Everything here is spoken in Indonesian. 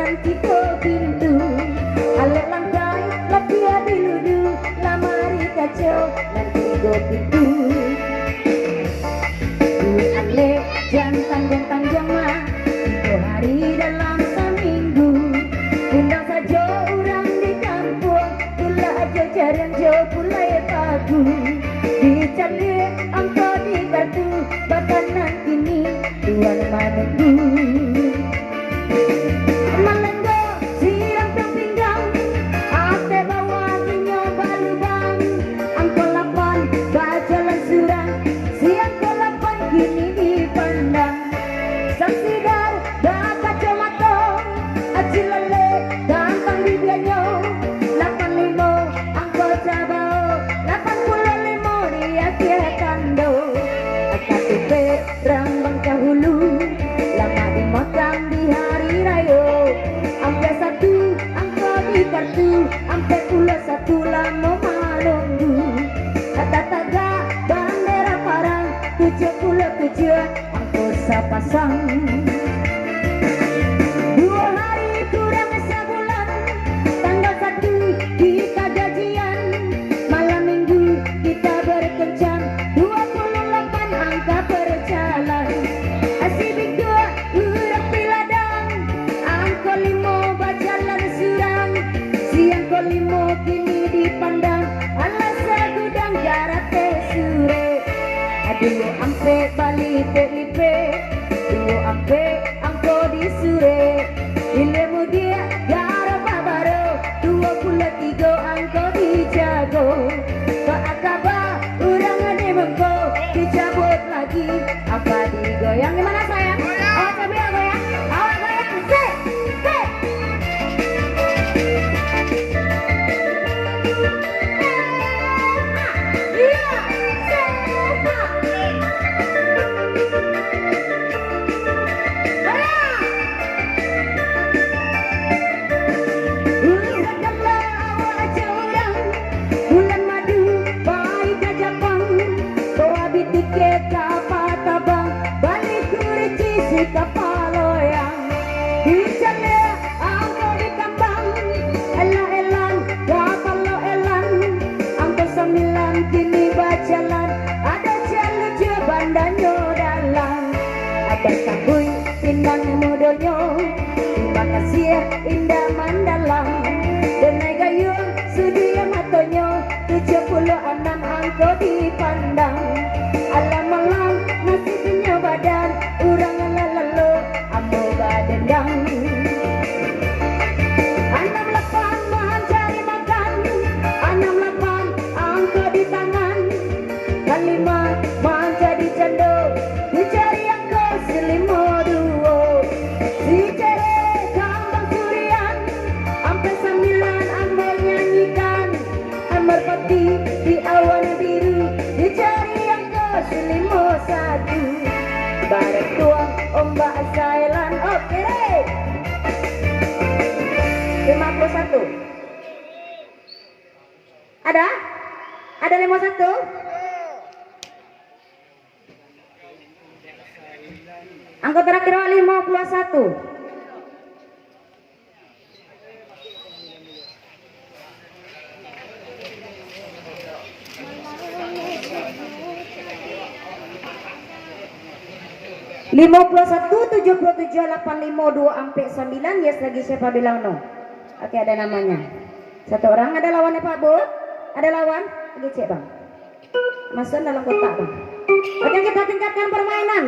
Nanti ke pintu alek langkai lapia diludu lamari kacau nanti ke pintu duit alek jantan jama 3 hari dalam seminggu undang saja orang di kampung pula aja jarang jauh pula ya pagu dicari angka di kartu bakanan kini tuan menunggu pasang 2 hari kurang sebulan tanggal 1 kita gajian malam minggu kita berkencan 28 angka berjalan asibik 2 urap piladang angko 5 bajalan surang siang ko 5 kini dipandang alas segudang jarak sure aduh ampe balik lipe ampe angko disure ilmu dia garo babaro 23 angko dijago Pak Akaba urang ane mengko dicabut lagi apa digoyang gimana sayang oh coba ya goyang awak goyang se Berkabui pindang modonyo terima kasih indah mandalang denai gayung sudia matonyo 76 angko dipandang alam malam nasibnya badan urang lalu amo badendang 68 bahan cari makan 68 angko di tangan 5 bahan jadi cendo dicari limo duo dicere kambang surian ampe 9 ambil nyanyikan amar pati di awan biru dicari yang ke limo 1 bareng tuang ombak Thailand oke deh 51 ada 51 angka terakhir 51 51 77 85 2 ampe 9 yes lagi siapa bilang no oke ada namanya satu orang ada lawannya Pak Bu ada lawan lagi cek bang masuk dalam kotak bang oke kita tingkatkan permainan